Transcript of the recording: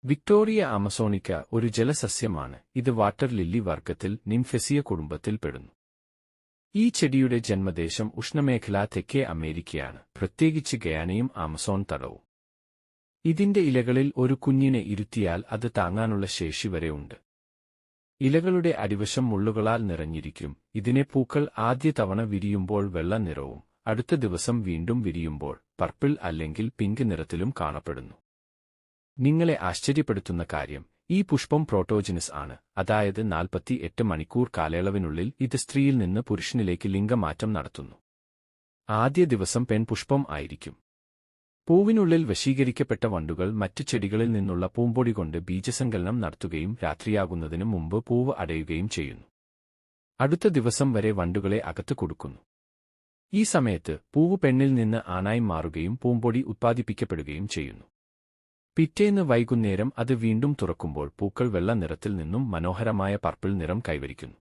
Victoria amazonica ഒരു ജലസസ്യമാണ്. ഇത് water lily വർഗത്തിൽ നിംഫെസിയ കുടുംബത്തിൽ പെടുന്നു. ഈ ചെടിയുടെ ജന്മദേശം ഉഷ്ണമേഖലാ തെക്കേ അമേരിക്കയാണ്, പ്രത്യേകിച്ച് ഗയാനയും ആമസോൺ തടവും. ഇതിന്റെ ഇലകളിൽ ഒരു കുഞ്ഞിനെ ഇരുത്തിയാൽ അത് താങ്ങാനുള്ള ശേഷി വരെ ഉണ്ട്. ഇലകളുടെ അടിവശം മുള്ളുകളാൽ നിറഞ്ഞിരിക്കും. ഇതിനെ പൂക്കൾ ആദ്യ തവണ വിരിയുമ്പോൾ വെള്ള നിറവും അടുത്ത ദിവസം വീണ്ടും വിരിയുമ്പോൾ പർപ്പിൾ അല്ലെങ്കിൽ പിങ്ക് നിറത്തിലും കാണപ്പെടുന്നു. നിങ്ങളെ ആശ്ചര്യപ്പെടുത്തുന്ന കാര്യം, ഈ പുഷ്പം പ്രോട്ടോജനസ് ആണ്, അതായത് 48 മണിക്കൂർ കാലയളവിനുള്ളിൽ ഇത് സ്ത്രീയിൽ നിന്ന് പുരുഷനിലേക്ക് ലിംഗമാറ്റം നടത്തുന്നു. ആദ്യ ദിവസം പെൺപുഷ്പം ആയിരിക്കും. പൂവിനുള്ളിൽ വശീകരിക്കപ്പെട്ട വണ്ടുകൾ മറ്റു ചെടികളിൽ നിന്നുള്ള പൂമ്പൊടി കൊണ്ട് ബീജസങ്കലനം നടത്തുകയും രാത്രിയാകുന്നതിന് മുമ്പ് പൂവ് അടയുകയും ചെയ്യുന്നു. അടുത്ത ദിവസം വരെ വണ്ടുകളെ അകത്ത് കൊടുക്കുന്നു. ഈ സമയത്ത് പൂവ് പെണ്ണിൽ നിന്ന് ആണായി മാറുകയും പൂമ്പൊടി ഉത്പാദിപ്പിക്കപ്പെടുകയും ചെയ്യുന്നു. പിറ്റേന്ന് വൈകുന്നേരം അത് വീണ്ടും തുറക്കുമ്പോൾ പൂക്കൾ വെള്ള നിറത്തിൽ നിന്നും മനോഹരമായ പർപ്പിൾ നിറം കൈവരിക്കുന്നു.